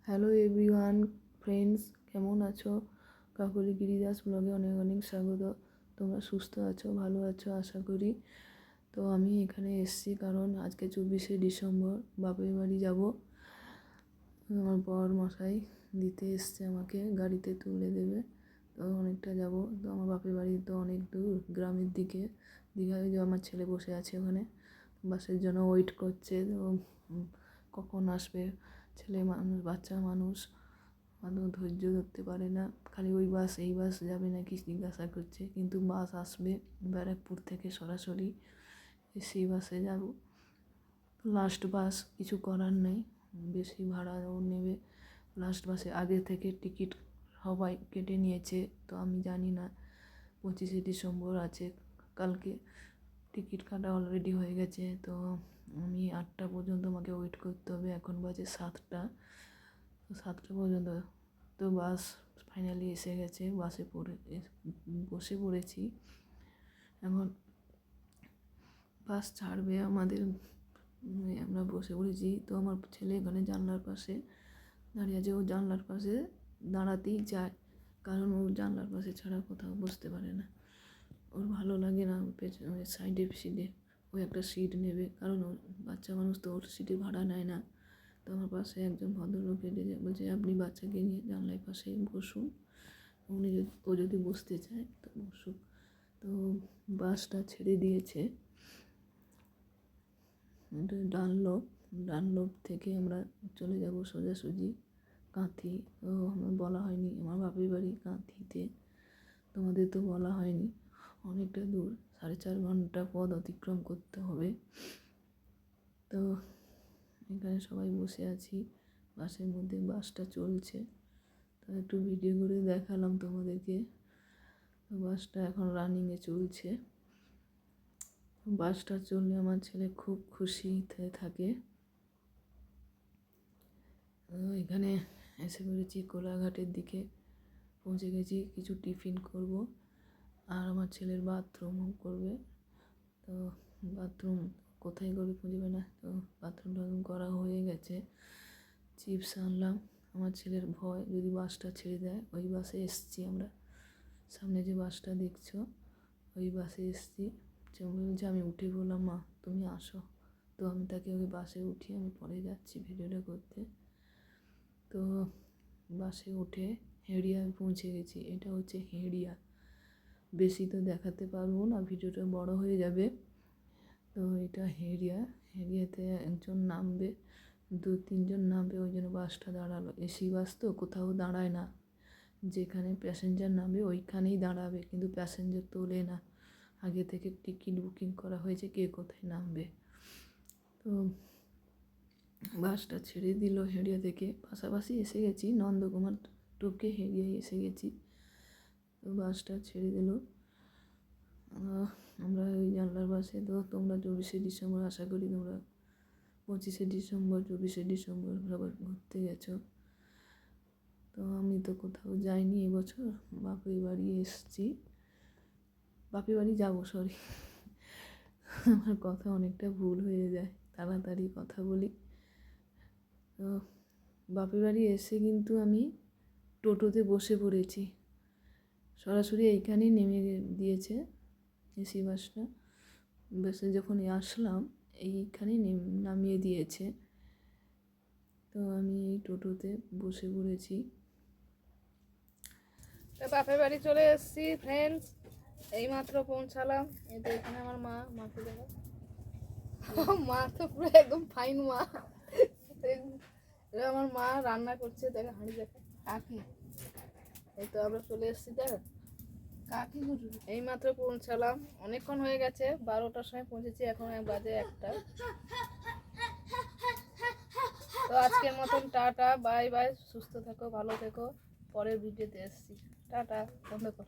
Hello everyone friends, কেমন আছো? কাকলি গিরিদাস ব্লগে অনেক অনেক স্বাগত। তোমরা সুস্থ আছো, ভালো আছো আশা করি। তো আমি এখানে এসেছি কারণ আজকে 24শে ডিসেম্বর বাপের বাড়ি যাব। আমার বর মশাই দিতে এসছে, আমাকে গাড়িতে তুলে দেবে। তো অনেকটা যাব। তো আমার বাপের বাড়ি তো অনেক দূর, গ্রামের দিকে দীঘায়। যে আমার ছেলে বসে আছে ওখানে, বাসের জন্য ওয়েট করছে। তো কখন আসবে? ছেলে মানুষ, বাচ্চা মানুষ, অত ধৈর্য ধরতে পারে না। খালি ওই বাস এই বাস যাবে নাকি জিজ্ঞাসা করছে, কিন্তু বাস আসবে ব্যারাকপুর থেকে সরাসরি, সেই বাসে যাব। লাস্ট বাস, কিছু করার নেই, বেশি ভাড়াও নেবে। লাস্ট বাসে আগে থেকে টিকিট সবাই কেটে নিয়েছে। তো আমি জানি না, 25শে ডিসেম্বর আছে কালকে, টিকিট কাটা অলরেডি হয়ে গেছে। তো আমি 8টা পর্যন্ত আমাকে ওয়েট করতে হবে। এখন বাজে 7টা, তো 7টা পর্যন্ত। তো বাস ফাইনালি এসে গেছে, বাসে বসে পড়েছি। এখন বাস ছাড়বে আমাদের, আমরা বসে পড়েছি। তো আমার ছেলে এখানে জানলার পাশে দাঁড়িয়ে আছে। ও জানলার পাশে দাঁড়াতেই চায়, কারণ ও জানলার পাশে ছাড়া কোথাও বসতে পারে না। ওর ভালো লাগে না পেছনে সাইডে সিটে ও একটা সিট নেবে, কারণ ওর বাচ্চা মানুষ, তো ওর সিটে ভাড়া নেয় না। তো আমার পাশে একজন ভদ্রলোক এসে বলছে, আপনি বাচ্চাকে নিয়ে জানলার পাশে বসুন, ও যদি বসতে চায় তো বসুক। তো বাসটা ছেড়ে দিয়েছে ডানলপ থেকে আমরা চলে যাব সোজাসুজি কাঁথি। তো আমার বলা হয়নি আমার বাপের বাড়ি কাঁথিতে, তোমাদের তো বলা হয়নি। অনেকটা দূর, 4.5 ঘন্টা পথ অতিক্রম করতে হবে। তো এখানে সবাই বসে আছি, বাসের মধ্যে বাসটা চলছে। তো একটু ভিডিও করে দেখালাম তোমাদেরকে। তো বাসটা এখন রানিংয়ে চলছে। বাসটা চললে আমার ছেলে খুব খুশিতে থাকে। এখানে এসে পড়েছি, কোলাঘাটের দিকে পৌঁছে গেছি। কিছু টিফিন করব, আর আমার ছেলের বাথরুম করবে। তো বাথরুম কোথায় করবে খুঁজবে না, তো বাথরুম করা হয়ে গেছে। চিপস আনলাম। আমার ছেলের ভয় যদি বাসটা ছেড়ে দেয়। ওই বাসে এসছি আমরা, সামনে যে বাসটা দেখছো ওই বাসে এসছি। বলছে, আমি উঠে বললাম, মা তুমি আসো। তো আমি তাকে ওই বাসে উঠিয়ে আমি পরে যাচ্ছি ভিডিওটা করতে। তো বাসে উঠে হেড়িয়ায় পৌঁছে গেছি। এটা হচ্ছে হেড়িয়া, বেশি তো দেখাতে পারবো না, ভিডিওটা বড় হয়ে যাবে। তো এটা হেড়িয়াতে একজন নামবে, 2-3 জন নামবে, ওই জন্য বাসটা দাঁড়ালো। এসি বাস তো কোথাও দাঁড়ায় না, যেখানে প্যাসেঞ্জার নামবে ওইখানেই দাঁড়াবে, কিন্তু প্যাসেঞ্জার তোলে না। আগে থেকে টিকিট বুকিং করা হয়েছে কে কোথায় নামবে। তো বাসটা ছেড়ে দিল হেড়িয়া থেকে, পাশাপাশি এসে গেছি, নন্দকুমার টপকে হেড়িয়ায় এসে গেছি। তো বাসটা ছেড়ে দিল, আমরা ওই জানলার বাসে। তো তোমরা 24শে ডিসেম্বর, আশা করি তোমরা 25শে ডিসেম্বর 24শে ডিসেম্বর সবাই ঘুরতে গেছো। তো আমি তো কোথাও যাইনি এবছর, বাপের বাড়ি এসছি, বাপের বাড়ি যাবো, সরি আমার কথা অনেকটা ভুল হয়ে যায়, তাড়াতাড়ি কথা বলি। তো বাপের বাড়ি এসে কিন্তু আমি টোটোতে বসে পড়েছি, সরাসরি এইখানেই নেমে দিয়েছে এসি বাসটা। বাসে যখন আসলাম এইখানেই নামিয়ে দিয়েছে। তো আমি এই টোটোতে বসে পড়েছি। বাপের বাড়ি চলে এসেছি ফ্রেন্ডস, এইমাত্র পৌঁছালাম। এই তো এখানে আমার মাকে দেখো, মা তো পুরো একদম ফাইন মা। আমার মা রান্না করছে, দেখো হাঁড়ি দেখো কাকি। এই তো আমরা চলে এসেছি, দেখো কাকি গুজু। এইমাত্র পৌঁছালাম, অনেকক্ষণ হয়ে গেছে, 12টার সময় পৌঁছেছি, এখন বাজে 1টা। তো আজকের মতন টাটা, বাই বাই, সুস্থ থেকো, ভালো থেকো। পরের ভিডিওতে এসেছি, টাটা, বন্ধ কর।